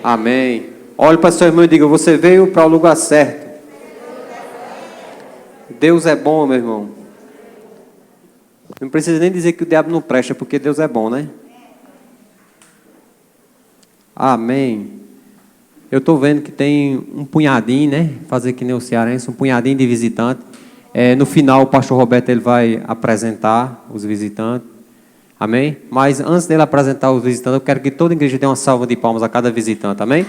Amém. Olhe para seu irmão e diga: você veio para o lugar certo. Deus é bom, meu irmão. Não precisa nem dizer que o diabo não presta, porque Deus é bom, né? Amém. Eu estou vendo que tem um punhadinho, né? Fazer que nem o cearense, um punhadinho de visitante. No final, o pastor Roberto ele vai apresentar os visitantes. Amém? Mas antes dele apresentar os visitantes, eu quero que toda a igreja dê uma salva de palmas a cada visitante. Amém?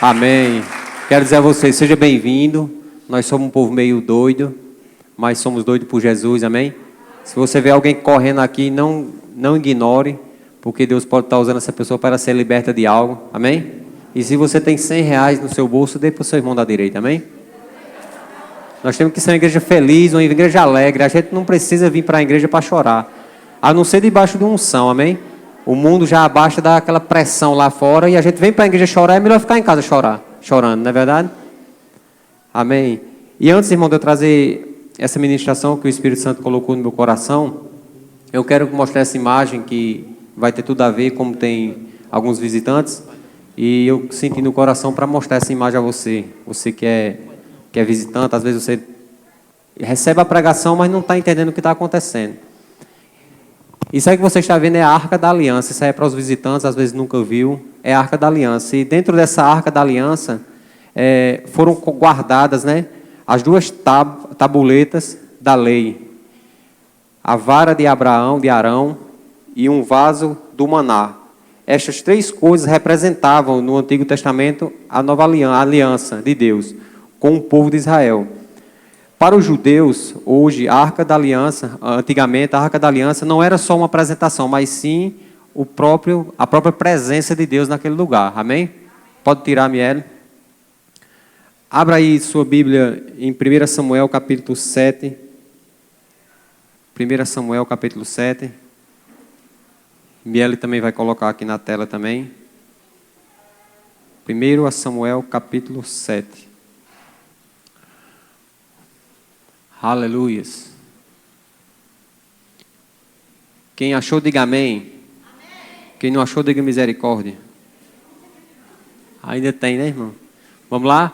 Amém. Quero dizer a vocês, seja bem-vindo. Nós somos um povo meio doido, mas somos doidos por Jesus. Amém? Se você vê alguém correndo aqui, não ignore, porque Deus pode estar usando essa pessoa para ser liberta de algo. Amém? E se você tem R$100 no seu bolso, dê para o seu irmão da direita. Amém? Nós temos que ser uma igreja feliz, uma igreja alegre. A gente não precisa vir para a igreja para chorar, a não ser debaixo de unção. Amém? O mundo já abaixa daquela pressão lá fora e a gente vem para a igreja chorar. É melhor ficar em casa chorando, não é verdade? Amém? E antes, irmão, de eu trazer essa ministração que o Espírito Santo colocou no meu coração, eu quero mostrar essa imagem que vai ter tudo a ver, como tem alguns visitantes, e eu senti no coração para mostrar essa imagem a você. Você que é visitante, às vezes você recebe a pregação, mas não está entendendo o que está acontecendo. Isso aí que você está vendo é a Arca da Aliança. Isso aí é para os visitantes, às vezes nunca viu. É a Arca da Aliança. E dentro dessa Arca da Aliança foram guardadas, né, as duas tabuletas da lei. A vara de Abraão, de Arão, e um vaso do maná. Estas três coisas representavam no Antigo Testamento a nova aliança de Deus com o povo de Israel. Para os judeus, hoje, a Arca da Aliança, antigamente, a Arca da Aliança não era só uma apresentação, mas sim a própria presença de Deus naquele lugar. Amém? Pode tirar, Miele. Abra aí sua Bíblia em 1 Samuel, capítulo 7. 1 Samuel, capítulo 7. Miele também vai colocar aqui na tela também. 1 Samuel, capítulo 7. Aleluias. Quem achou, diga amém. Amém. Quem não achou, diga misericórdia. Ainda tem, né, irmão? Vamos lá?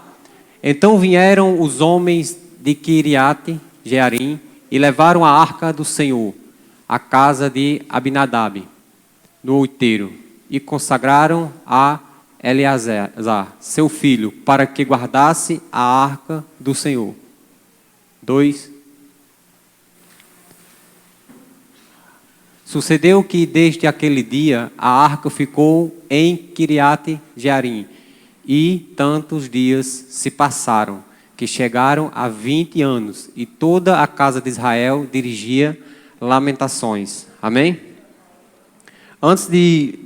Então vieram os homens de Quiriate Jearim e levaram a arca do Senhor à casa de Abinadab, no outeiro, e consagraram a Eleazar, seu filho, para que guardasse a arca do Senhor. 2. Sucedeu que desde aquele dia a arca ficou em Quiriate Jearim, e tantos dias se passaram, que chegaram a 20 anos, e toda a casa de Israel dirigia lamentações. Amém? Antes de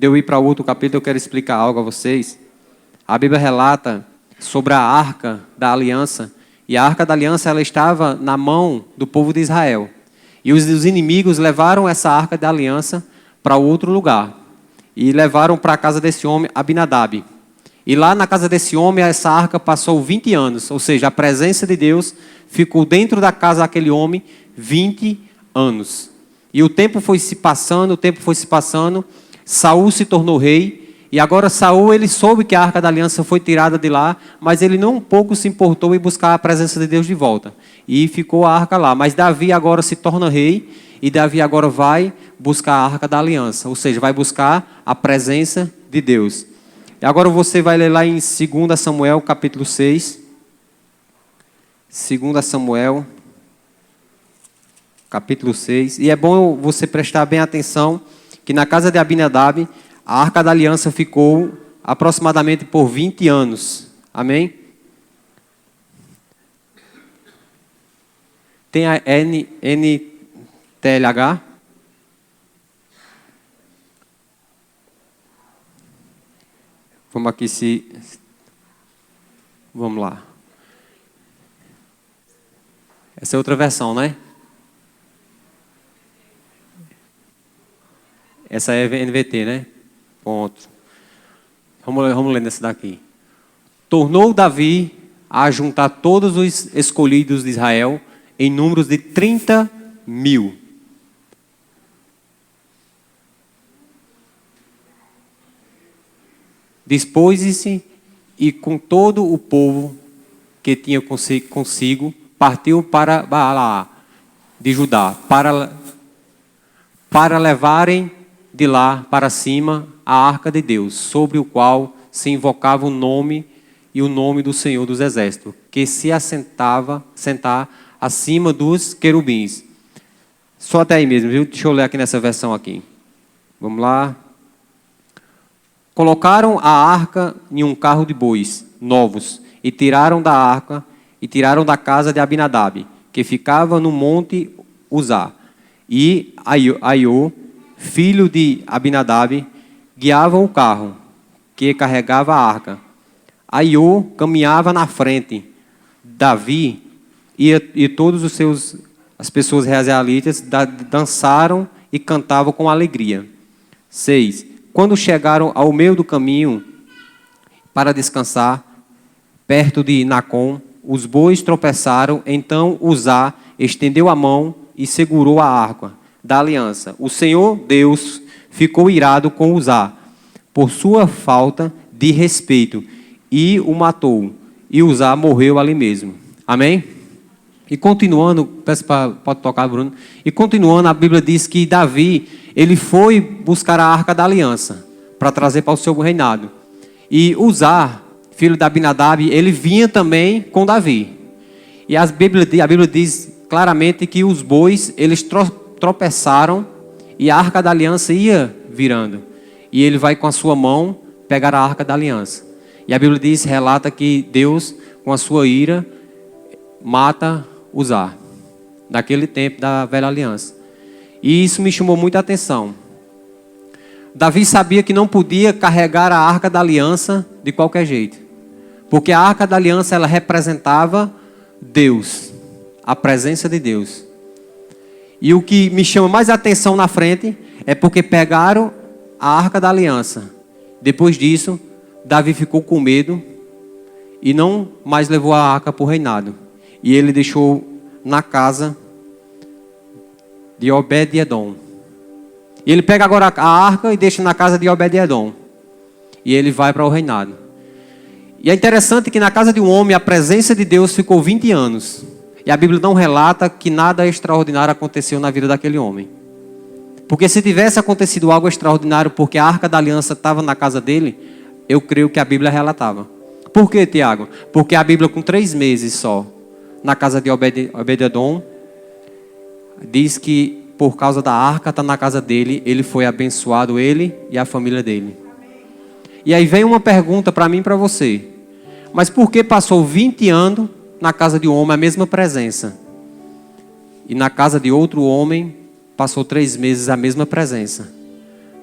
eu ir para outro capítulo, eu quero explicar algo a vocês. A Bíblia relata sobre a Arca da Aliança, e a Arca da Aliança ela estava na mão do povo de Israel. E os inimigos levaram essa Arca da Aliança para outro lugar. E levaram para a casa desse homem, Abinadab. E lá na casa desse homem, essa arca passou 20 anos. Ou seja, a presença de Deus ficou dentro da casa daquele homem 20 anos. E o tempo foi se passando, Saul se tornou rei. E agora Saul, ele soube que a Arca da Aliança foi tirada de lá, mas ele não um pouco se importou em buscar a presença de Deus de volta. E ficou a Arca lá. Mas Davi agora se torna rei, e Davi agora vai buscar a Arca da Aliança, ou seja, vai buscar a presença de Deus. E agora você vai ler lá em 2 Samuel, capítulo 6. 2 Samuel, capítulo 6. E é bom você prestar bem atenção que na casa de Abinadab, a Arca da Aliança ficou aproximadamente por 20 anos. Amém? Tem a NTLH. Vamos aqui Vamos lá. Essa é outra versão, né? Essa é NVT, né? Ponto. Vamos ler nessa daqui. Tornou Davi a juntar todos os escolhidos de Israel em números de 30.000. dispôs-se e com todo o povo que tinha consigo, partiu para Baala de Judá, para levarem de lá para cima a arca de Deus, sobre o qual se invocava o nome e o nome do Senhor dos Exércitos, que se sentar acima dos querubins. Só até aí mesmo, viu? Deixa eu ler aqui nessa versão aqui. Vamos lá. Colocaram a arca em um carro de bois novos e tiraram da arca e tiraram da casa de Abinadab, que ficava no monte Uzá. E Aiô, filho de Abinadab, guiava o carro que carregava a arca. Aiô caminhava na frente. Davi e todos as pessoas israelitas dançaram e cantavam com alegria. 6. Quando chegaram ao meio do caminho para descansar, perto de Nacon, os bois tropeçaram, então Uzá estendeu a mão e segurou a arca da aliança. O Senhor Deus ficou irado com Uzá, por sua falta de respeito, e o matou. E Uzá morreu ali mesmo. Amém? E continuando, pode tocar, Bruno. E continuando, a Bíblia diz que Davi, ele foi buscar a arca da aliança, para trazer para o seu reinado. E Uzá, filho de Abinadab, ele vinha também com Davi. E a Bíblia diz claramente que os bois, eles tropeçaram e a arca da aliança ia virando. E ele vai com a sua mão pegar a arca da aliança. E a Bíblia relata que Deus, com a sua ira, mata Uzá, naquele tempo da velha aliança. E isso me chamou muita atenção. Davi sabia que não podia carregar a arca da aliança de qualquer jeito. Porque a arca da aliança, ela representava Deus, a presença de Deus. E o que me chama mais atenção na frente é porque pegaram a arca da aliança. Depois disso, Davi ficou com medo e não mais levou a arca para o reinado. E ele deixou na casa de Obed-edom. E ele pega agora a arca e deixa na casa de Obed-edom. E ele vai para o reinado. E é interessante que na casa de um homem a presença de Deus ficou 20 anos. E a Bíblia não relata que nada extraordinário aconteceu na vida daquele homem. Porque se tivesse acontecido algo extraordinário porque a arca da aliança estava na casa dele, eu creio que a Bíblia relatava. Por quê, Tiago? Porque a Bíblia com 3 meses só, na casa de Obed-edom, diz que por causa da arca estar na casa dele, ele foi abençoado, ele e a família dele. E aí vem uma pergunta para mim e para você. Mas por que passou 20 anos na casa de um homem a mesma presença? E na casa de outro homem passou 3 meses a mesma presença.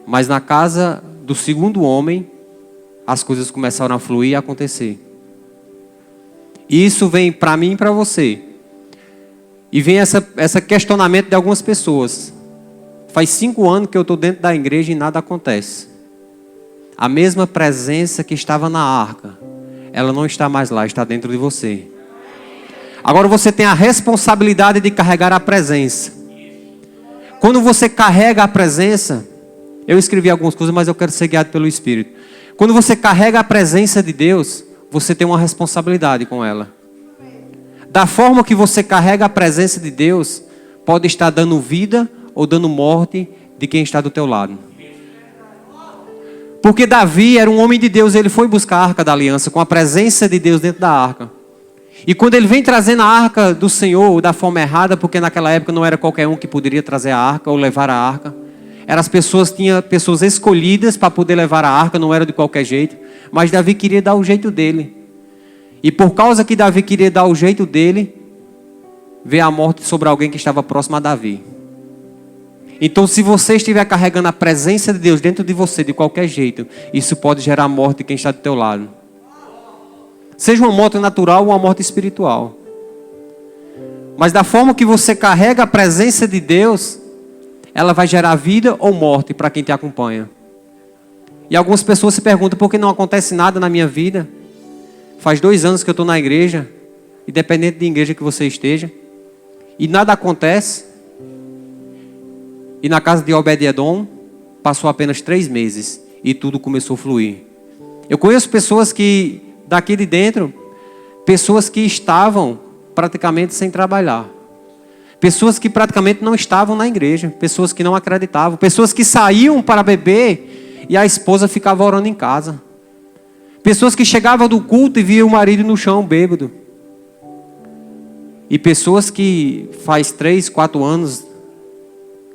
Mas na casa do segundo homem, as coisas começaram a fluir e a acontecer. E isso vem para mim e para você. E vem esse questionamento de algumas pessoas. Faz 5 anos que eu estou dentro da igreja e nada acontece. A mesma presença que estava na arca, ela não está mais lá, está dentro de você. Agora você tem a responsabilidade de carregar a presença. Quando você carrega a presença, eu escrevi algumas coisas, mas eu quero ser guiado pelo Espírito. Quando você carrega a presença de Deus, você tem uma responsabilidade com ela. Da forma que você carrega a presença de Deus, pode estar dando vida ou dando morte de quem está do teu lado. Porque Davi era um homem de Deus, ele foi buscar a arca da aliança, com a presença de Deus dentro da arca. E quando ele vem trazendo a arca do Senhor da forma errada, porque naquela época não era qualquer um que poderia trazer a arca ou levar a arca. Tinha pessoas escolhidas para poder levar a arca, não era de qualquer jeito. Mas Davi queria dar o jeito dele. E por causa que Davi queria dar o jeito dele, veio a morte sobre alguém que estava próximo a Davi. Então, se você estiver carregando a presença de Deus dentro de você de qualquer jeito, isso pode gerar morte de quem está do teu lado. Seja uma morte natural ou uma morte espiritual. Mas da forma que você carrega a presença de Deus, ela vai gerar vida ou morte para quem te acompanha. E algumas pessoas se perguntam, por que não acontece nada na minha vida? Faz 2 anos que eu estou na igreja, independente de igreja que você esteja, e nada acontece. E na casa de Obed-edom, passou apenas 3 meses, e tudo começou a fluir. Eu conheço pessoas que, daqui de dentro, pessoas que estavam praticamente sem trabalhar. Pessoas que praticamente não estavam na igreja. Pessoas que não acreditavam. Pessoas que saíam para beber e a esposa ficava orando em casa. Pessoas que chegavam do culto e viam o marido no chão bêbado. E pessoas que faz 3, 4 anos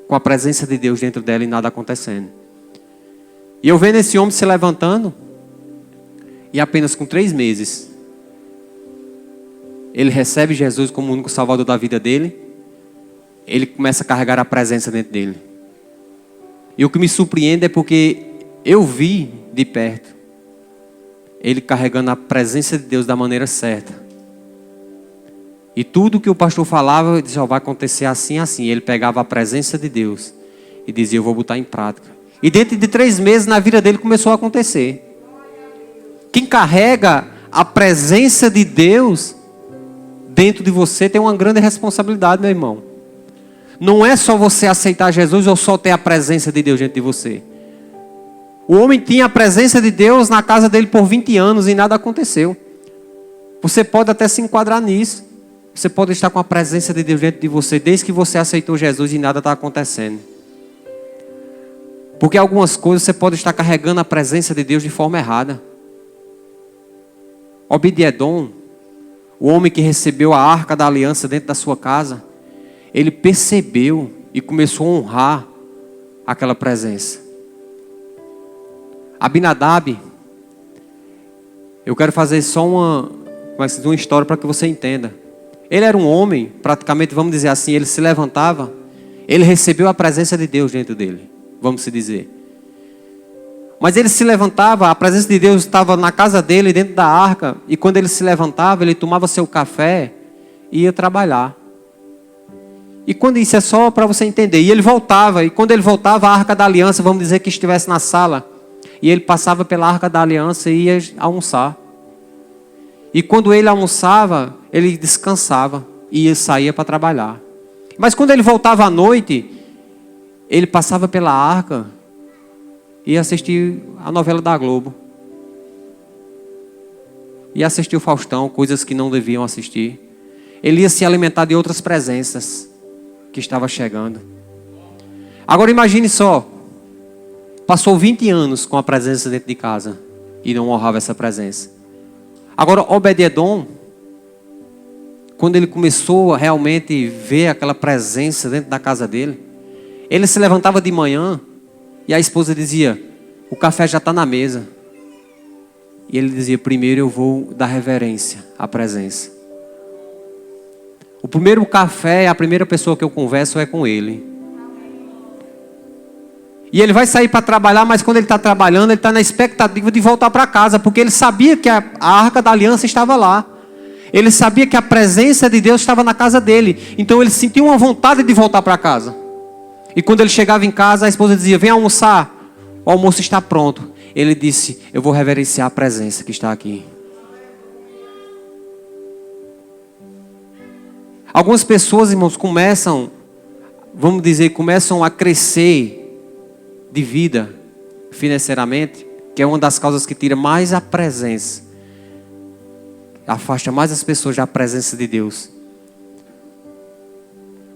com a presença de Deus dentro dela e nada acontecendo. E eu vendo esse homem se levantando e apenas com 3 meses ele recebe Jesus como o único salvador da vida dele. Ele começa a carregar a presença dentro dele. E o que me surpreende é porque eu vi de perto ele carregando a presença de Deus da maneira certa. E tudo que o pastor falava, eu disse, vai acontecer assim, assim. Ele pegava a presença de Deus e dizia, eu vou botar em prática. E dentro de 3 meses, na vida dele começou a acontecer. Quem carrega a presença de Deus dentro de você tem uma grande responsabilidade, meu irmão. Não é só você aceitar Jesus ou só ter a presença de Deus dentro de você. O homem tinha a presença de Deus na casa dele por 20 anos e nada aconteceu. Você pode até se enquadrar nisso. Você pode estar com a presença de Deus dentro de você desde que você aceitou Jesus e nada está acontecendo. Porque algumas coisas você pode estar carregando a presença de Deus de forma errada. Obed-edom, o homem que recebeu a arca da aliança dentro da sua casa, ele percebeu e começou a honrar aquela presença. Abinadab, eu quero fazer só uma história para que você entenda. Ele era um homem, praticamente, vamos dizer assim, ele se levantava, ele recebeu a presença de Deus dentro dele, vamos se dizer. Mas ele se levantava, a presença de Deus estava na casa dele, dentro da arca, e quando ele se levantava, ele tomava seu café e ia trabalhar. E quando isso é só para você entender, e ele voltava, e quando ele voltava, a arca da aliança, vamos dizer que estivesse na sala, e ele passava pela arca da aliança e ia almoçar. E quando ele almoçava, ele descansava e saía para trabalhar. Mas quando ele voltava à noite, ele passava pela arca e ia assistir a novela da Globo. Ia assistir o Faustão, coisas que não deviam assistir. Ele ia se alimentar de outras presenças que estavam chegando. Agora imagine só, passou 20 anos com a presença dentro de casa e não honrava essa presença. Agora, Obed-edom, quando ele começou a realmente ver aquela presença dentro da casa dele, ele se levantava de manhã e a esposa dizia, o café já está na mesa. E ele dizia, primeiro eu vou dar reverência à presença. O primeiro café, a primeira pessoa que eu converso é com ele. E ele vai sair para trabalhar, mas quando ele está trabalhando, ele está na expectativa de voltar para casa, porque ele sabia que a arca da aliança estava lá. Ele sabia que a presença de Deus estava na casa dele. Então ele sentiu uma vontade de voltar para casa. E quando ele chegava em casa, a esposa dizia, vem almoçar. O almoço está pronto. Ele disse, eu vou reverenciar a presença que está aqui. Algumas pessoas, irmãos, começam a crescer de vida financeiramente, que é uma das causas que tira mais a presença, afasta mais as pessoas da presença de Deus.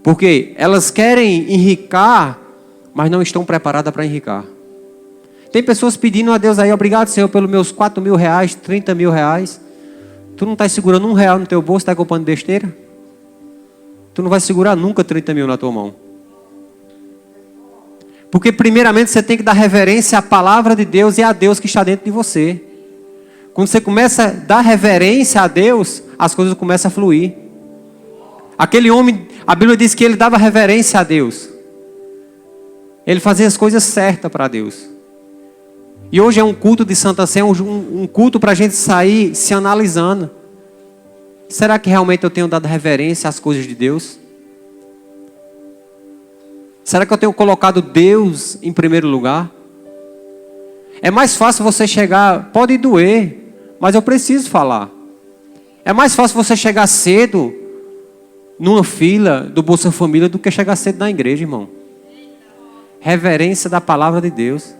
Porque elas querem enricar, mas não estão preparadas para enricar. Tem pessoas pedindo a Deus aí, obrigado Senhor pelos meus 4 mil reais, 30 mil reais. Tu não está segurando R$1 no teu bolso, está comprando besteira? Tu não vai segurar nunca 30 mil na tua mão. Porque primeiramente você tem que dar reverência à palavra de Deus e a Deus que está dentro de você. Quando você começa a dar reverência a Deus, as coisas começam a fluir. Aquele homem, a Bíblia diz que ele dava reverência a Deus. Ele fazia as coisas certas para Deus. E hoje é um culto de Santa Ceia, um culto para a gente sair se analisando. Será que realmente eu tenho dado reverência às coisas de Deus? Será que eu tenho colocado Deus em primeiro lugar? É mais fácil você chegar, pode doer, mas eu preciso falar. É mais fácil você chegar cedo numa fila do Bolsa Família do que chegar cedo na igreja, irmão. Reverência da palavra de Deus.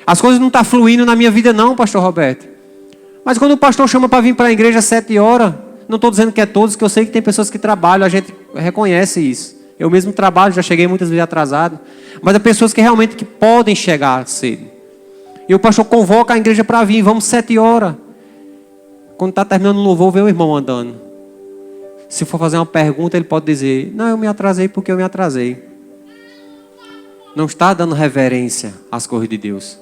As coisas não estão fluindo na minha vida não, pastor Roberto. Mas quando o pastor chama para vir para a igreja às 7 horas, não estou dizendo que é todos, que eu sei que tem pessoas que trabalham, a gente reconhece isso. Eu mesmo trabalho, já cheguei muitas vezes atrasado. Mas há pessoas que realmente que podem chegar cedo. E o pastor convoca a igreja para vir, vamos 7 horas. Quando está terminando o louvor, vê o irmão andando. Se for fazer uma pergunta, ele pode dizer, não, eu me atrasei porque eu me atrasei. Não está dando reverência às coisas de Deus.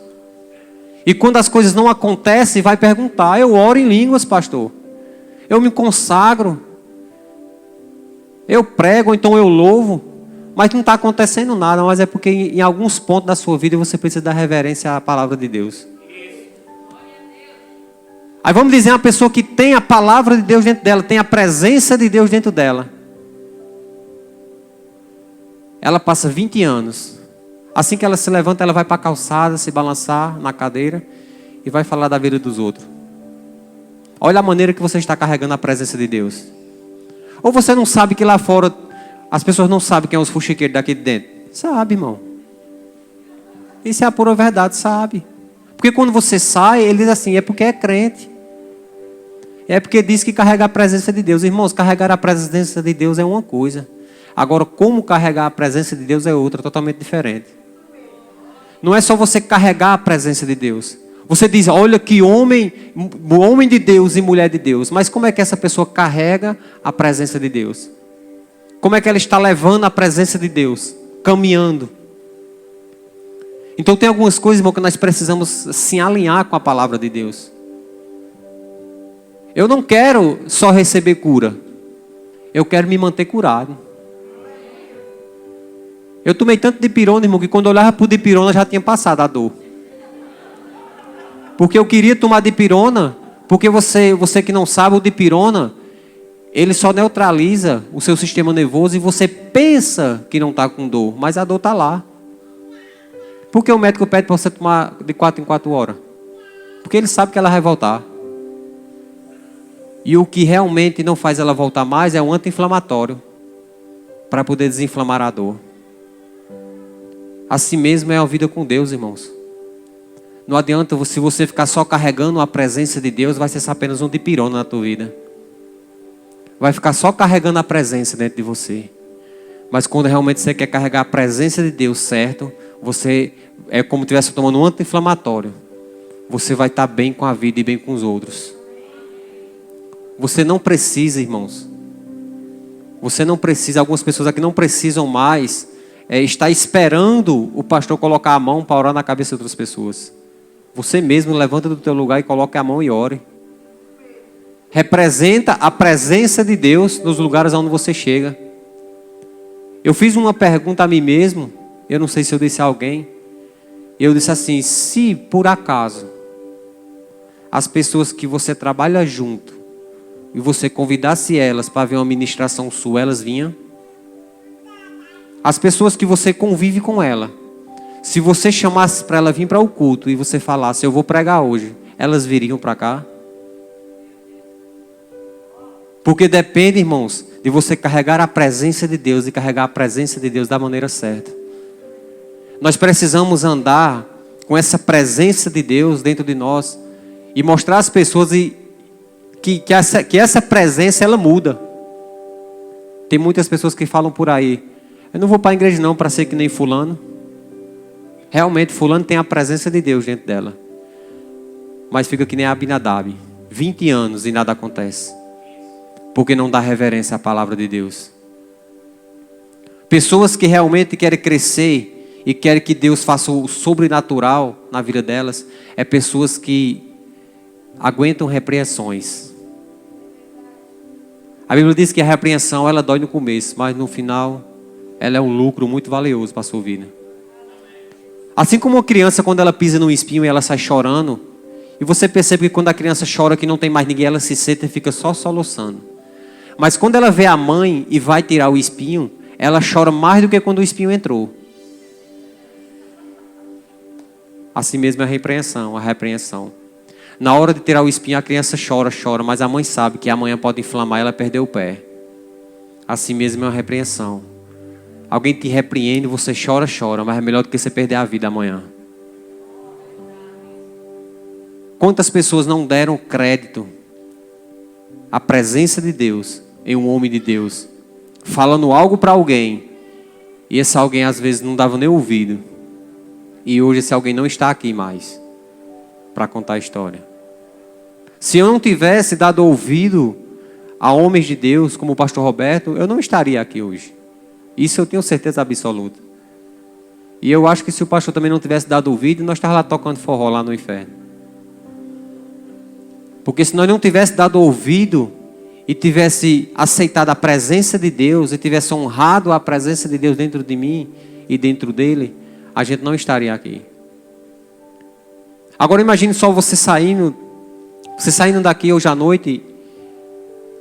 E quando as coisas não acontecem, vai perguntar, eu oro em línguas, pastor. Eu me consagro. Eu prego, ou então eu louvo. Mas não está acontecendo nada, mas é porque em alguns pontos da sua vida você precisa dar reverência à palavra de Deus. Aí vamos dizer uma pessoa que tem a palavra de Deus dentro dela, tem a presença de Deus dentro dela. Ela passa 20 anos. Assim que ela se levanta, ela vai para a calçada, se balançar na cadeira e vai falar da vida dos outros. Olha a maneira que você está carregando a presença de Deus. Ou você não sabe que lá fora as pessoas não sabem quem é os fuxiqueiros daqui de dentro? Sabe, irmão. Isso é a pura verdade, sabe. Porque quando você sai, ele diz assim, é porque é crente. É porque diz que carrega a presença de Deus. Irmãos, carregar a presença de Deus é uma coisa. Agora, como carregar a presença de Deus é outra, totalmente diferente. Não é só você carregar a presença de Deus. Você diz, olha que homem de Deus e mulher de Deus. Mas como é que essa pessoa carrega a presença de Deus? Como é que ela está levando a presença de Deus? Caminhando. Então tem algumas coisas, irmão, que nós precisamos se alinhar com a palavra de Deus. Eu não quero só receber cura. Eu quero me manter curado. Eu tomei tanto dipirona, irmão, que quando eu olhava para o dipirona já tinha passado a dor. Porque eu queria tomar dipirona, porque você que não sabe, o dipirona, ele só neutraliza o seu sistema nervoso e você pensa que não está com dor, mas a dor está lá. Por que o médico pede para você tomar de 4 em 4 horas? Porque ele sabe que ela vai voltar. E o que realmente não faz ela voltar mais é um anti-inflamatório, para poder desinflamar a dor. Assim mesmo é a vida com Deus, irmãos. Não adianta, se você ficar só carregando a presença de Deus, vai ser apenas um dipirona na tua vida. Vai ficar só carregando a presença dentro de você. Mas quando realmente você quer carregar a presença de Deus certo, você é como se estivesse tomando um anti-inflamatório. Você vai estar bem com a vida e bem com os outros. Você não precisa, irmãos. Você não precisa, algumas pessoas aqui não precisam mais estar esperando o pastor colocar a mão para orar na cabeça de outras pessoas. Você mesmo levanta do teu lugar e coloca a mão e ore. Representa a presença de Deus nos lugares onde você chega. Eu fiz uma pergunta a mim mesmo, eu não sei se eu disse a alguém. Eu disse assim, se por acaso as pessoas que você trabalha junto e você convidasse elas para ver uma ministração sua, elas vinham? As pessoas que você convive com ela, se você chamasse para ela vir para o culto e você falasse, eu vou pregar hoje, elas viriam para cá? Porque depende, irmãos, de você carregar a presença de Deus e carregar a presença de Deus da maneira certa. Nós precisamos andar com essa presença de Deus dentro de nós e mostrar às pessoas que essa presença ela muda. Tem muitas pessoas que falam por aí, eu não vou para a igreja não para ser que nem fulano. Realmente fulano tem a presença de Deus dentro dela. Mas fica que nem Abinadab. 20 anos e nada acontece. Porque não dá reverência à palavra de Deus. Pessoas que realmente querem crescer e querem que Deus faça o sobrenatural na vida delas, é pessoas que aguentam repreensões. A Bíblia diz que a repreensão ela dói no começo, mas no final ela é um lucro muito valioso para a sua vida. Assim como uma criança, quando ela pisa num espinho e ela sai chorando, e você percebe que quando a criança chora que não tem mais ninguém, ela se senta e fica só soluçando. Mas quando ela vê a mãe e vai tirar o espinho, ela chora mais do que quando o espinho entrou. Assim mesmo é a repreensão. Na hora de tirar o espinho, a criança chora, mas a mãe sabe que amanhã pode inflamar e ela perder o pé. Assim mesmo é uma repreensão. Alguém te repreende, você chora, mas é melhor do que você perder a vida amanhã. Quantas pessoas não deram crédito à presença de Deus em um homem de Deus, falando algo para alguém, e esse alguém às vezes não dava nem ouvido, e hoje esse alguém não está aqui mais para contar a história. Se eu não tivesse dado ouvido a homens de Deus, como o pastor Roberto, eu não estaria aqui hoje. Isso eu tenho certeza absoluta. E eu acho que se o pastor também não tivesse dado ouvido, nós estávamos lá tocando forró lá no inferno. Porque se nós não tivesse dado ouvido e tivesse aceitado a presença de Deus e tivesse honrado a presença de Deus dentro de mim e dentro dele, a gente não estaria aqui. Agora imagine só você saindo daqui hoje à noite,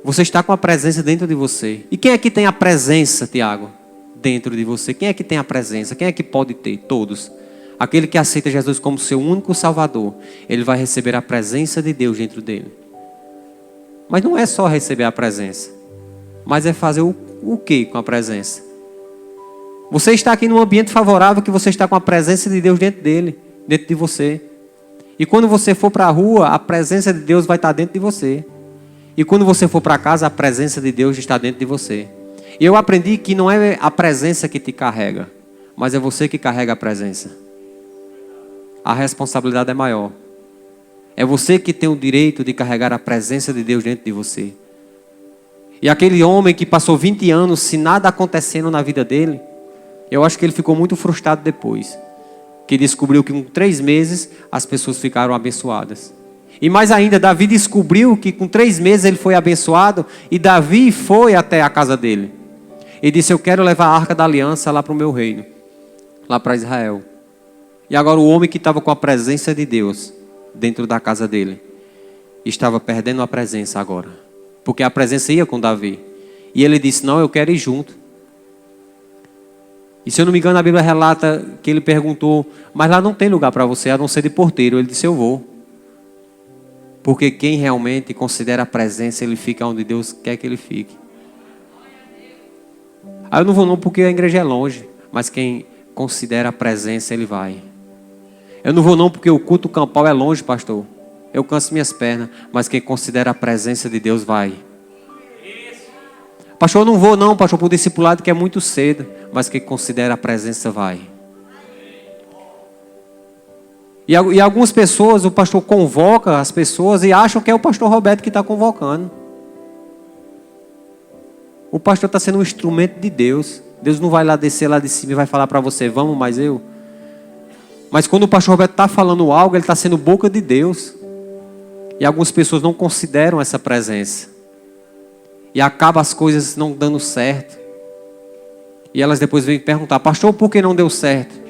você está com a presença dentro de você. E quem é que tem a presença, Tiago, dentro de você? Quem é que tem a presença? Quem é que pode ter? Todos. Aquele que aceita Jesus como seu único Salvador, ele vai receber a presença de Deus dentro dele. Mas não é só receber a presença, mas é fazer o que com a presença? Você está aqui num ambiente favorável que você está com a presença de Deus dentro dele, dentro de você. E quando você for para a rua, a presença de Deus vai estar dentro de você. E quando você for para casa, a presença de Deus está dentro de você. E eu aprendi que não é a presença que te carrega, mas é você que carrega a presença. A responsabilidade é maior. É você que tem o direito de carregar a presença de Deus dentro de você. E aquele homem que passou 20 anos sem nada acontecendo na vida dele, eu acho que ele ficou muito frustrado depois. Que descobriu que com 3 meses as pessoas ficaram abençoadas. E mais ainda, Davi descobriu que com 3 meses ele foi abençoado. E Davi foi até a casa dele. E disse, eu quero levar a arca da aliança lá para o meu reino. Lá para Israel. E agora o homem que estava com a presença de Deus dentro da casa dele, estava perdendo a presença agora. Porque a presença ia com Davi. E ele disse, não, eu quero ir junto. E se eu não me engano, a Bíblia relata que ele perguntou, mas lá não tem lugar para você, a não ser de porteiro. Ele disse, eu vou. Porque quem realmente considera a presença, ele fica onde Deus quer que ele fique. Aí eu não vou não porque a igreja é longe, mas quem considera a presença, ele vai. Eu não vou não porque o culto campal é longe, pastor. Eu canso minhas pernas, mas quem considera a presença de Deus vai. Pastor, eu não vou não, pastor, para o discipulado que é muito cedo, mas quem considera a presença vai. E algumas pessoas, o pastor convoca as pessoas e acham que é o pastor Roberto que está convocando. O pastor está sendo um instrumento de Deus. Deus não vai lá descer lá de cima e vai falar para você, vamos, mas eu. Mas quando o pastor Roberto está falando algo, ele está sendo boca de Deus. E algumas pessoas não consideram essa presença. E acaba as coisas não dando certo. E elas depois vêm perguntar, pastor, por que não deu certo?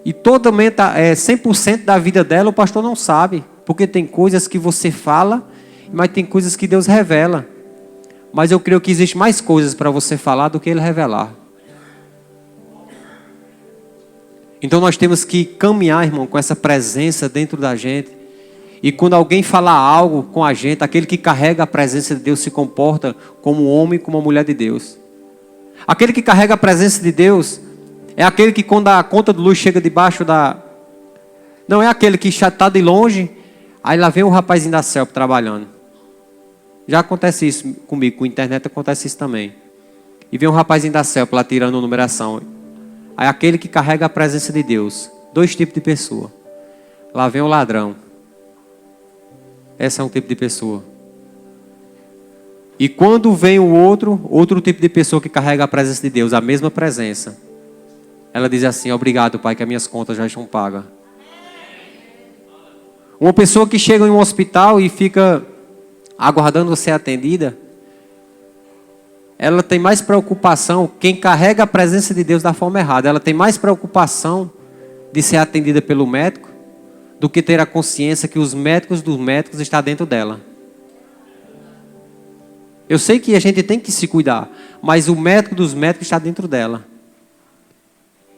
E totalmente, 100% da vida dela o pastor não sabe. Porque tem coisas que você fala, mas tem coisas que Deus revela. Mas eu creio que existe mais coisas para você falar do que Ele revelar. Então nós temos que caminhar, irmão, com essa presença dentro da gente. E quando alguém falar algo com a gente, aquele que carrega a presença de Deus se comporta como um homem, como uma mulher de Deus. Aquele que carrega a presença de Deus é aquele que quando a conta de luz chega debaixo da... Não é aquele que está de longe, aí lá vem o rapazinho da CELP trabalhando. Já acontece isso comigo, com a internet acontece isso também. E vem um rapazinho da CELP lá tirando a numeração. Aí aquele que carrega a presença de Deus. 2 tipos de pessoa. Lá vem o ladrão. Esse é um tipo de pessoa. E quando vem o outro tipo de pessoa que carrega a presença de Deus, a mesma presença. Ela diz assim, obrigado, Pai, que as minhas contas já estão pagas. Uma pessoa que chega em um hospital e fica aguardando ser atendida, ela tem mais preocupação, quem carrega a presença de Deus da forma errada, ela tem mais preocupação de ser atendida pelo médico, do que ter a consciência que os médicos dos médicos estão dentro dela. Eu sei que a gente tem que se cuidar, mas o médico dos médicos está dentro dela.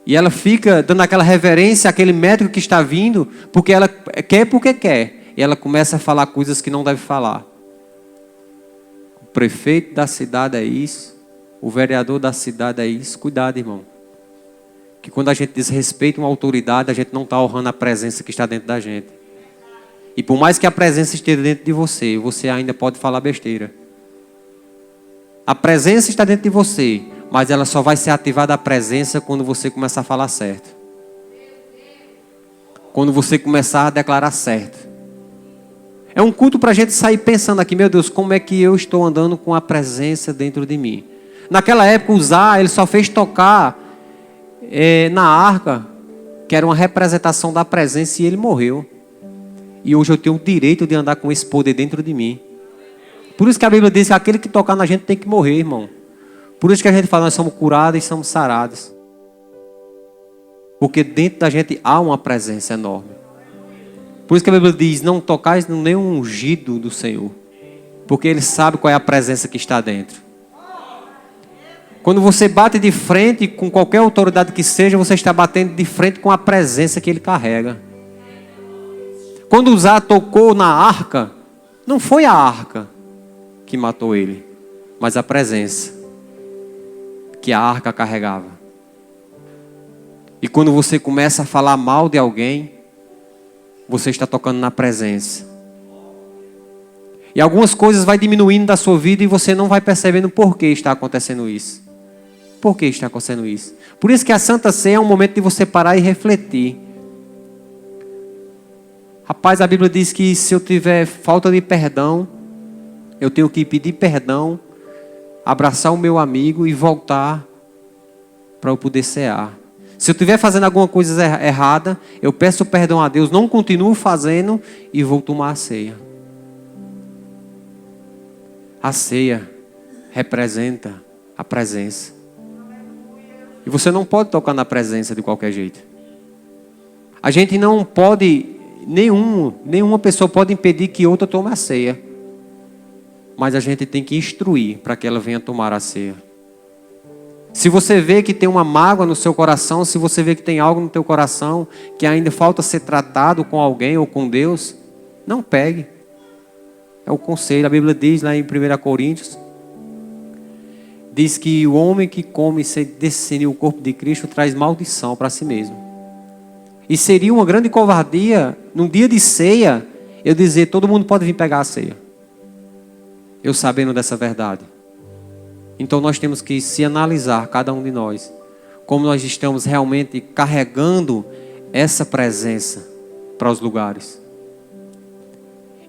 E ela fica dando aquela reverência àquele médico que está vindo, porque ela quer porque quer. E ela começa a falar coisas que não deve falar. O prefeito da cidade é isso, o vereador da cidade é isso. Cuidado, irmão. Que quando a gente desrespeita uma autoridade, a gente não está honrando a presença que está dentro da gente. E por mais que a presença esteja dentro de você, você ainda pode falar besteira. A presença está dentro de você, mas ela só vai ser ativada a presença quando você começar a falar certo. Quando você começar a declarar certo. É um culto para a gente sair pensando aqui, meu Deus, como é que eu estou andando com a presença dentro de mim? Naquela época, Uzá, ele só fez tocar na arca, que era uma representação da presença, e ele morreu. E hoje eu tenho o direito de andar com esse poder dentro de mim. Por isso que a Bíblia diz que aquele que tocar na gente tem que morrer, irmão. Por isso que a gente fala, nós somos curados e somos sarados. Porque dentro da gente há uma presença enorme. Por isso que a Bíblia diz, não tocais nenhum ungido do Senhor. Porque Ele sabe qual é a presença que está dentro. Quando você bate de frente com qualquer autoridade que seja, você está batendo de frente com a presença que Ele carrega. Quando Uzá tocou na arca, não foi a arca que matou ele, mas a presença que a arca carregava. E quando você começa a falar mal de alguém, você está tocando na presença. E algumas coisas vai diminuindo da sua vida e você não vai percebendo por que está acontecendo isso. Por que está acontecendo isso? Por isso que a Santa Ceia é um momento de você parar e refletir. Rapaz, a Bíblia diz que se eu tiver falta de perdão, eu tenho que pedir perdão, abraçar o meu amigo e voltar para eu poder cear. Se eu estiver fazendo alguma coisa errada, eu peço perdão a Deus, não continuo fazendo e vou tomar a ceia. A ceia representa a presença. E você não pode tocar na presença de qualquer jeito. A gente não pode, nenhuma pessoa pode impedir que outra tome a ceia. Mas a gente tem que instruir para que ela venha tomar a ceia. Se você vê que tem uma mágoa no seu coração, se você vê que tem algo no teu coração que ainda falta ser tratado com alguém ou com Deus, não pegue. É o conselho. A Bíblia diz lá em 1 Coríntios, diz que o homem que come sem discernir o corpo de Cristo traz maldição para si mesmo. E seria uma grande covardia, num dia de ceia, eu dizer, todo mundo pode vir pegar a ceia. Eu sabendo dessa verdade. Então nós temos que se analisar, cada um de nós, como nós estamos realmente carregando essa presença para os lugares.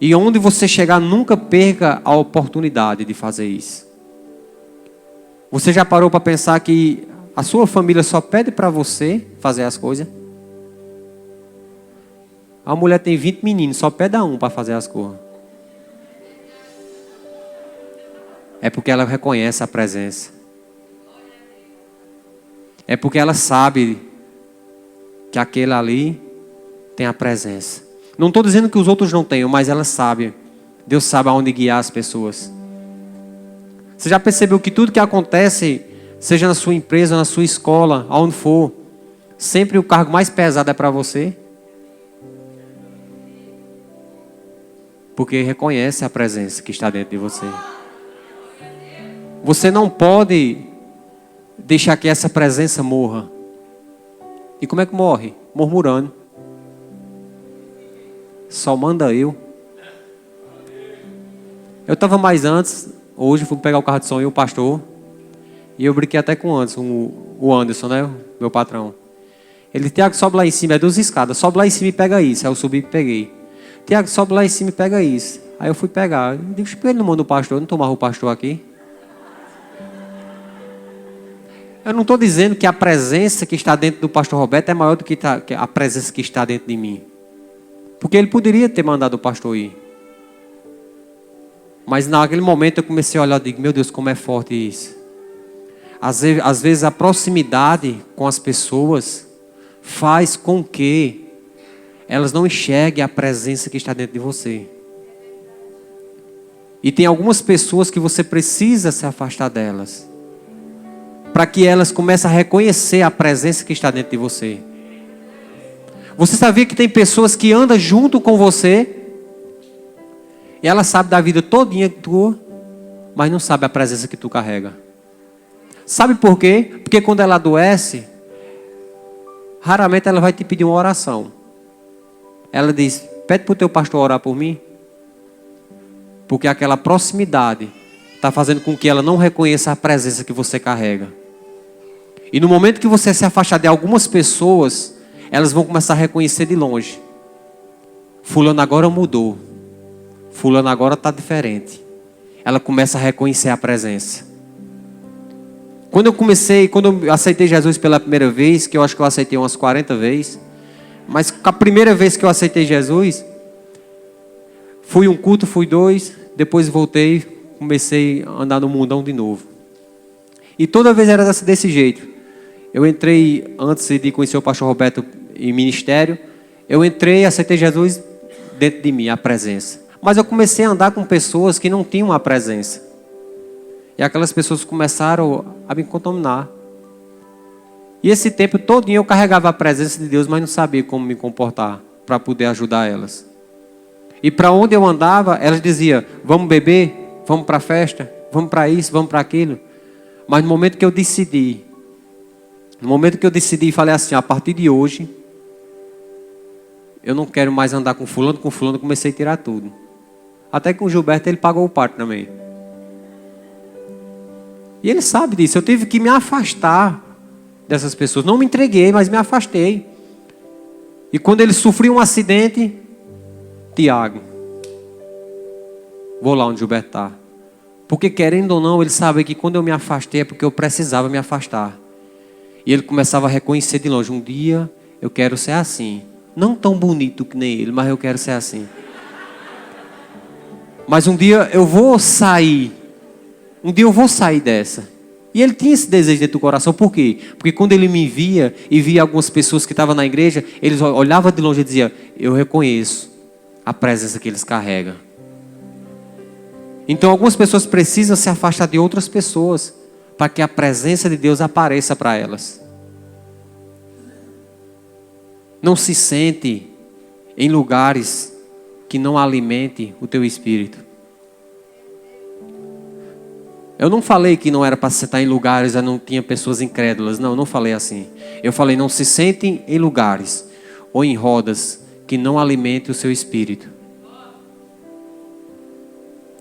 E onde você chegar, nunca perca a oportunidade de fazer isso. Você já parou para pensar que a sua família só pede para você fazer as coisas? A mulher tem 20 meninos, só pede a um para fazer as coisas. É porque ela reconhece a presença. É porque ela sabe que aquele ali tem a presença. Não estou dizendo que os outros não tenham, mas ela sabe. Deus sabe aonde guiar as pessoas. Você já percebeu que tudo que acontece, seja na sua empresa, na sua escola, aonde for, sempre o cargo mais pesado é para você? Porque reconhece a presença que está dentro de você. Você não pode deixar que essa presença morra. E como é que morre? Murmurando. Só manda eu. Eu estava mais antes, hoje fui pegar o carro de som e o pastor. E eu brinquei até com o Anderson, né? Meu patrão. Ele, Tiago, sobe lá em cima, é 2 escadas. Sobe lá em cima e pega isso. Aí eu subi e peguei. Tiago, sobe lá em cima e pega isso. Aí eu fui pegar. Eu digo, por que ele não manda o pastor? Eu não tomava o pastor aqui. Eu não estou dizendo que a presença que está dentro do pastor Roberto é maior do que a presença que está dentro de mim. Porque ele poderia ter mandado o pastor ir. Mas naquele momento eu comecei a olhar e digo, meu Deus, como é forte isso. Às vezes a proximidade com as pessoas faz com que elas não enxerguem a presença que está dentro de você. E tem algumas pessoas que você precisa se afastar delas, para que elas comecem a reconhecer a presença que está dentro de você. Você sabia que tem pessoas que andam junto com você, e ela sabe da vida todinha tua, mas não sabe a presença que tu carrega. Sabe por quê? Porque quando ela adoece, raramente ela vai te pedir uma oração. Ela diz, Pede para o teu pastor orar por mim. Porque aquela proximidade está fazendo com que ela não reconheça a presença que você carrega. E no momento que você se afastar de algumas pessoas, elas vão começar a reconhecer de longe. Fulano agora mudou. Fulano agora está diferente. Ela começa a reconhecer a presença. Quando eu aceitei Jesus pela primeira vez, que eu acho que eu aceitei umas 40 vezes, mas a primeira vez que eu aceitei Jesus, fui um culto, fui 2, depois voltei, comecei a andar no mundão de novo. E toda vez era desse jeito. Eu entrei, antes de conhecer o pastor Roberto em ministério, eu entrei, aceitei Jesus dentro de mim, a presença. Mas eu comecei a andar com pessoas que não tinham a presença. E aquelas pessoas começaram a me contaminar. E esse tempo todinho eu carregava a presença de Deus, mas não sabia como me comportar para poder ajudar elas. E para onde eu andava, elas diziam, vamos beber, vamos para a festa, vamos para isso, vamos para aquilo. Mas no momento que eu decidi e falei assim, a partir de hoje, eu não quero mais andar com fulano, comecei a tirar tudo. Até que o Gilberto, ele pagou o parto também. E ele sabe disso, eu tive que me afastar dessas pessoas. Não me entreguei, mas me afastei. E quando ele sofreu um acidente, Tiago, vou lá onde o Gilberto está. Porque querendo ou não, ele sabe que quando eu me afastei é porque eu precisava me afastar. E ele começava a reconhecer de longe, um dia eu quero ser assim. Não tão bonito que nem ele, mas eu quero ser assim. Mas um dia eu vou sair. Um dia eu vou sair dessa. E ele tinha esse desejo dentro do coração. Por quê? Porque quando ele me via e via algumas pessoas que estavam na igreja, eles olhavam de longe e diziam, eu reconheço a presença que eles carregam. Então algumas pessoas precisam se afastar de outras pessoas para que a presença de Deus apareça para elas. Não se sente em lugares que não alimente o teu espírito. Eu não falei que não era para sentar em lugares onde não tinha pessoas incrédulas. Não, não falei assim. Eu falei, não se sentem em lugares ou em rodas que não alimentem o seu espírito.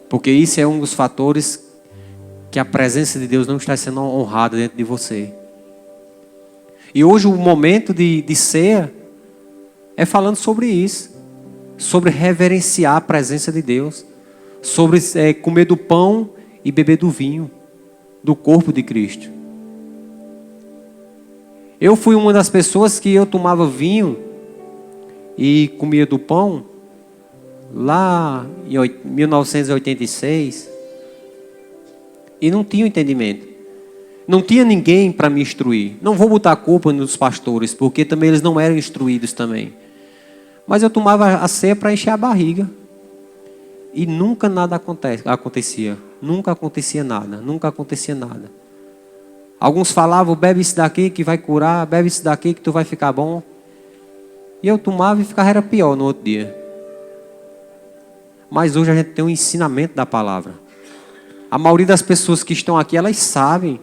Porque isso é um dos fatores que a presença de Deus não está sendo honrada dentro de você. E hoje o momento de ceia é falando sobre isso. Sobre reverenciar a presença de Deus. Sobre comer do pão e beber do vinho, do corpo de Cristo. Eu fui uma das pessoas que eu tomava vinho e comia do pão lá em 1986 e não tinha entendimento. Não tinha ninguém para me instruir. Não vou botar a culpa nos pastores, porque também eles não eram instruídos também. Mas eu tomava a ceia para encher a barriga. E nunca nada acontecia. Nunca acontecia nada. Alguns falavam, bebe isso daqui que vai curar, bebe isso daqui que tu vai ficar bom. E eu tomava e ficava era pior no outro dia. Mas hoje a gente tem um ensinamento da palavra. A maioria das pessoas que estão aqui, elas sabem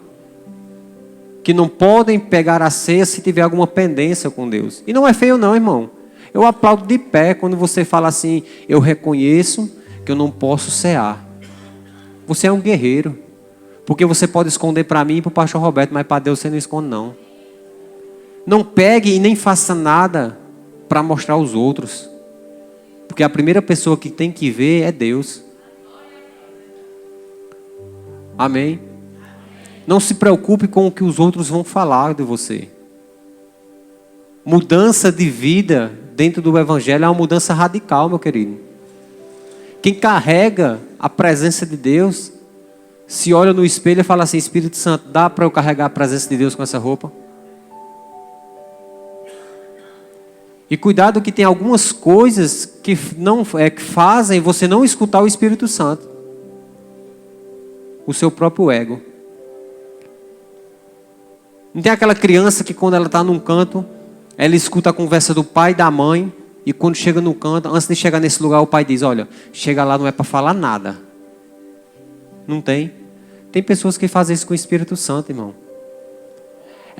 que não podem pegar a ceia se tiver alguma pendência com Deus. E não é feio não, irmão. Eu aplaudo de pé quando você fala assim, eu reconheço que eu não posso cear. Você é um guerreiro. Porque você pode esconder para mim e para o pastor Roberto, mas para Deus você não esconde não. Não pegue e nem faça nada para mostrar aos outros. Porque a primeira pessoa que tem que ver é Deus. Amém? Não se preocupe com o que os outros vão falar de você. Mudança de vida dentro do Evangelho é uma mudança radical, meu querido. Quem carrega a presença de Deus, se olha no espelho e fala assim, Espírito Santo, dá para eu carregar a presença de Deus com essa roupa? E cuidado que tem algumas coisas que que fazem você não escutar o Espírito Santo. O seu próprio ego. Não tem aquela criança que quando ela está num canto, ela escuta a conversa do pai e da mãe, e quando chega no canto, antes de chegar nesse lugar, o pai diz, olha, chega lá não é para falar nada. Não tem? Tem pessoas que fazem isso com o Espírito Santo, irmão.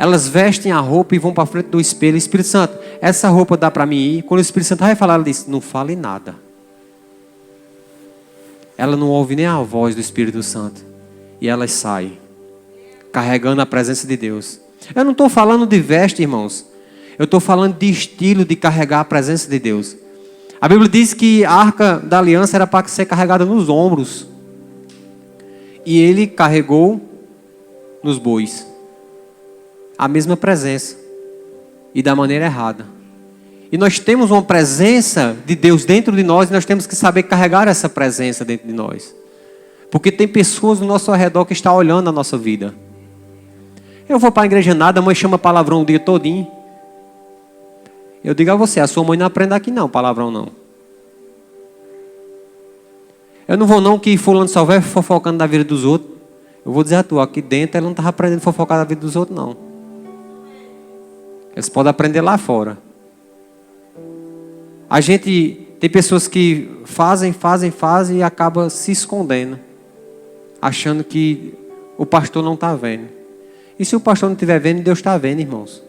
Elas vestem a roupa e vão para frente do espelho. Espírito Santo, essa roupa dá para mim ir? Quando o Espírito Santo vai falar, ela diz, não fale nada. Ela não ouve nem a voz do Espírito Santo. E elas saem, carregando a presença de Deus. Eu não estou falando de veste, irmãos. Eu estou falando de estilo de carregar a presença de Deus. A Bíblia diz que a arca da aliança era para ser carregada nos ombros. E ele carregou nos bois. A mesma presença. E da maneira errada. E nós temos uma presença de Deus dentro de nós. E nós temos que saber carregar essa presença dentro de nós. Porque tem pessoas no nosso redor que estão olhando a nossa vida. Eu vou para a igreja nada, a mãe chama palavrão o dia todinho. Eu digo a você, a sua mãe não aprende aqui não, palavrão não. Eu não vou não que fulano só vai fofocando da vida dos outros. Eu vou dizer a tua, aqui dentro ela não estava aprendendo a fofocar da vida dos outros não. Eles podem aprender lá fora. A gente tem pessoas que fazem e acabam se escondendo. Achando que o pastor não está vendo. E se o pastor não estiver vendo, Deus está vendo, irmãos.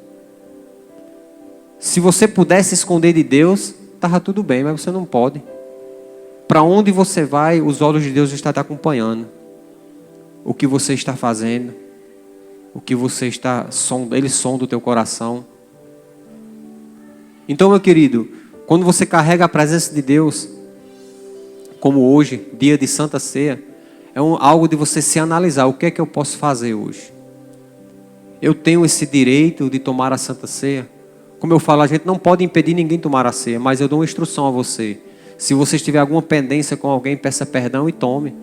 Se você pudesse esconder de Deus, estava tudo bem, mas você não pode. Para onde você vai, os olhos de Deus estão te acompanhando. O que você está fazendo, o que você está, Ele sonda o teu coração. Então, meu querido, quando você carrega a presença de Deus, como hoje, dia de Santa Ceia, é algo de você se analisar. O que é que eu posso fazer hoje? Eu tenho esse direito de tomar a Santa Ceia? Como eu falo, a gente não pode impedir ninguém de tomar a ceia, mas eu dou uma instrução a você. Se você tiver alguma pendência com alguém, peça perdão e tome.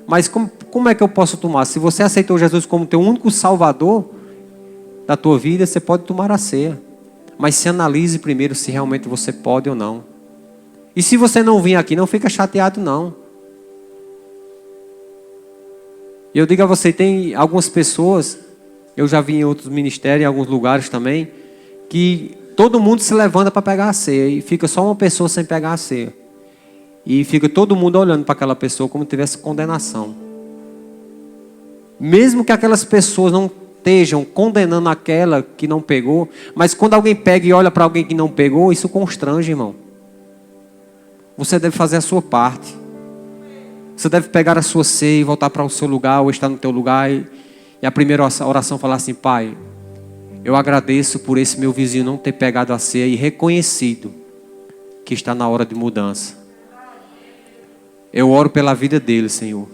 Mas como é que eu posso tomar? Se você aceitou Jesus como teu único salvador da tua vida, você pode tomar a ceia. Mas se analise primeiro se realmente você pode ou não. E se você não vir aqui, não fica chateado não. E eu digo a você, tem algumas pessoas, eu já vi em outros ministérios, em alguns lugares também, que todo mundo se levanta para pegar a ceia e fica só uma pessoa sem pegar a ceia. E fica todo mundo olhando para aquela pessoa como se tivesse condenação. Mesmo que aquelas pessoas não estejam condenando aquela que não pegou, mas quando alguém pega e olha para alguém que não pegou, isso constrange, irmão. Você deve fazer a sua parte. Você deve pegar a sua ceia e voltar para o seu lugar ou estar no teu lugar e a primeira oração falar assim, Pai, eu agradeço por esse meu vizinho não ter pegado a ceia e reconhecido que está na hora de mudança. Eu oro pela vida dele, Senhor.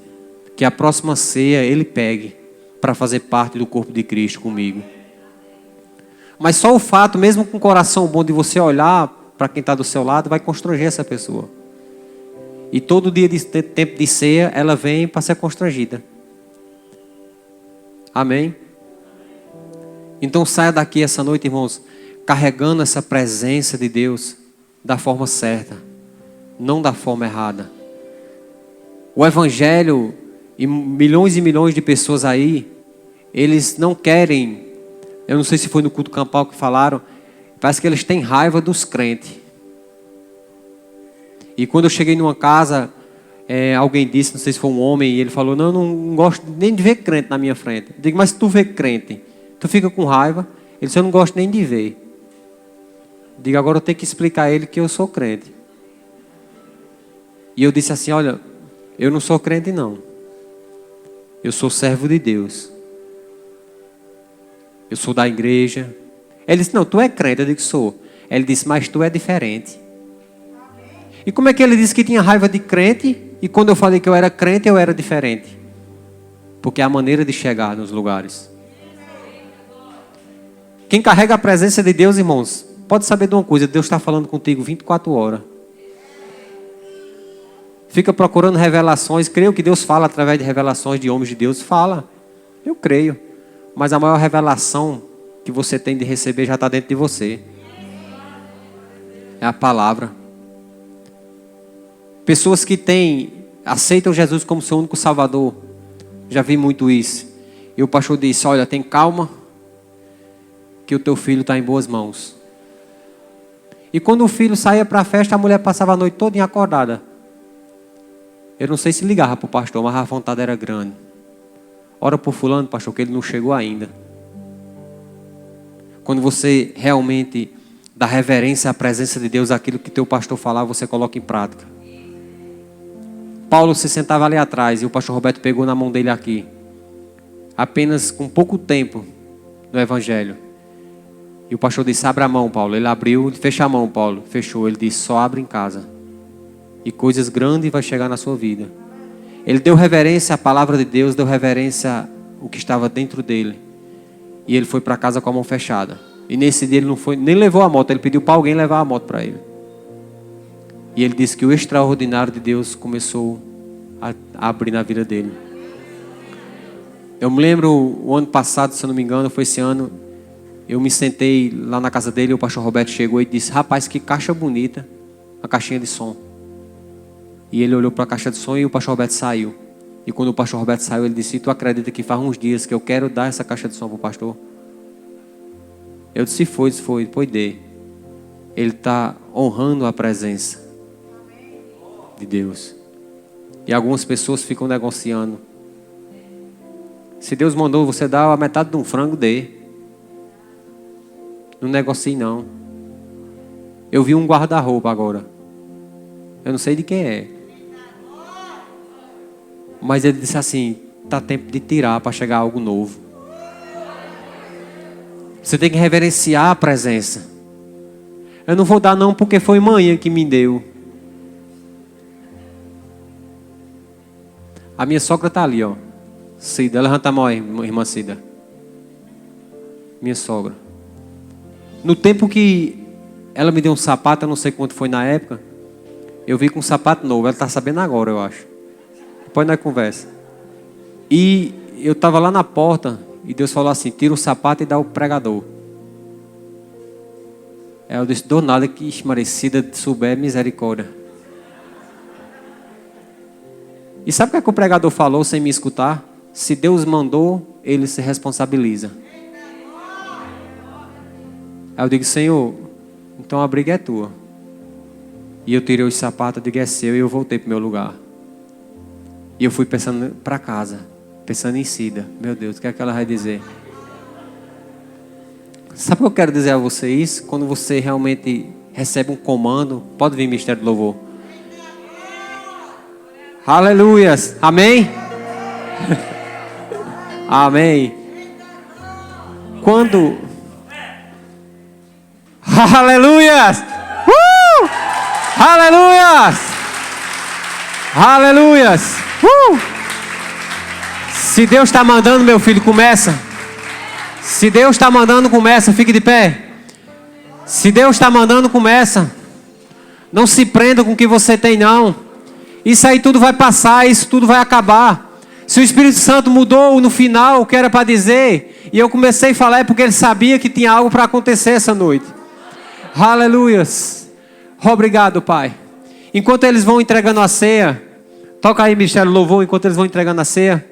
Que a próxima ceia ele pegue para fazer parte do corpo de Cristo comigo. Mas só o fato, mesmo com o coração bom de você olhar para quem está do seu lado, vai constranger essa pessoa. E todo dia de tempo de ceia, ela vem para ser constrangida. Amém? Então saia daqui essa noite, irmãos, carregando essa presença de Deus da forma certa, não da forma errada. O Evangelho, e milhões de pessoas aí, eles não querem, eu não sei se foi no culto campal que falaram, parece que eles têm raiva dos crentes. E quando eu cheguei numa casa, alguém disse, não sei se foi um homem, e ele falou, não, eu não gosto nem de ver crente na minha frente. Eu digo, mas se tu vê crente, tu fica com raiva? Ele disse, eu não gosto nem de ver. Eu digo, agora eu tenho que explicar a ele que eu sou crente. E eu disse assim, olha, eu não sou crente não. Eu sou servo de Deus. Eu sou da igreja. Ele disse, não, tu é crente. Eu digo, sou. Ele disse, mas tu é diferente. E como é que ele disse que tinha raiva de crente? E quando eu falei que eu era crente, eu era diferente. Porque é a maneira de chegar nos lugares. Quem carrega a presença de Deus, irmãos, pode saber de uma coisa, Deus está falando contigo 24 horas. Fica procurando revelações, creio que Deus fala através de revelações de homens de Deus, fala. Eu creio. Mas a maior revelação que você tem de receber já está dentro de você. É a palavra. Pessoas que aceitam Jesus como seu único salvador. Já vi muito isso. E o pastor disse, olha, tem calma, que o teu filho está em boas mãos. E quando o filho saía para a festa, a mulher passava a noite toda acordada. Eu não sei se ligava para o pastor, mas a vontade era grande. Ora por fulano, pastor, que ele não chegou ainda. Quando você realmente dá reverência à presença de Deus, aquilo que teu pastor falar, você coloca em prática. Paulo se sentava ali atrás e o pastor Roberto pegou na mão dele aqui. Apenas com pouco tempo no evangelho. E o pastor disse, abre a mão, Paulo. Ele abriu, fecha a mão, Paulo. Fechou, ele disse, só abre em casa. E coisas grandes vão chegar na sua vida. Ele deu reverência à palavra de Deus, deu reverência ao que estava dentro dele. E ele foi para casa com a mão fechada. E nesse dia ele não foi, nem levou a moto, ele pediu para alguém levar a moto para ele. E ele disse que o extraordinário de Deus começou a abrir na vida dele. Eu me lembro, o ano passado, se eu não me engano, foi esse ano, eu me sentei lá na casa dele, o pastor Roberto chegou e disse, rapaz, que caixa bonita, a caixinha de som. E ele olhou para a caixa de som e o pastor Roberto saiu. E quando o pastor Roberto saiu, ele disse, tu acredita que faz uns dias que eu quero dar essa caixa de som para o pastor? Eu disse, foi, depois dê. Ele está honrando a presença de Deus. E algumas pessoas ficam negociando. Se Deus mandou você dar a metade de um frango, dê. Não negocie não. Eu vi um guarda-roupa agora. Eu não sei de quem é. Mas ele disse assim, está tempo de tirar para chegar algo novo. Você tem que reverenciar a presença. Eu não vou dar não porque foi manhã que me deu. A minha sogra está ali, ó. Cida, levanta a mão aí, irmã Cida. Minha sogra. No tempo que ela me deu um sapato, eu não sei quanto foi na época, eu vi com um sapato novo. Ela está sabendo agora, eu acho. Depois nós conversa. E eu estava lá na porta e Deus falou assim, tira o sapato e dá o pregador. Aí eu disse, dou nada que esmarecida souber misericórdia. E sabe o que o pregador falou sem me escutar? Se Deus mandou, ele se responsabiliza. Aí eu digo, Senhor, então a briga é tua. E eu tirei os sapatos, eu digo, é seu, e eu voltei para o meu lugar. E eu fui pensando para casa, pensando em Cida. Meu Deus, o que é que ela vai dizer? Sabe o que eu quero dizer a vocês? Quando você realmente recebe um comando, pode vir Ministério do Louvor. Aleluias, amém? Amém. Quando... Aleluias! Aleluias! Aleluias! Se Deus está mandando, meu filho, começa. Se Deus está mandando, começa. Fique de pé. Se Deus está mandando, começa. Não se prenda com o que você tem, não. Isso aí tudo vai passar, isso tudo vai acabar. Se o Espírito Santo mudou no final o que era para dizer, e eu comecei a falar, é porque ele sabia que tinha algo para acontecer essa noite. Aleluias. Obrigado, Pai. Enquanto eles vão entregando a ceia, toca aí, Ministério Louvor, enquanto eles vão entregando a ceia.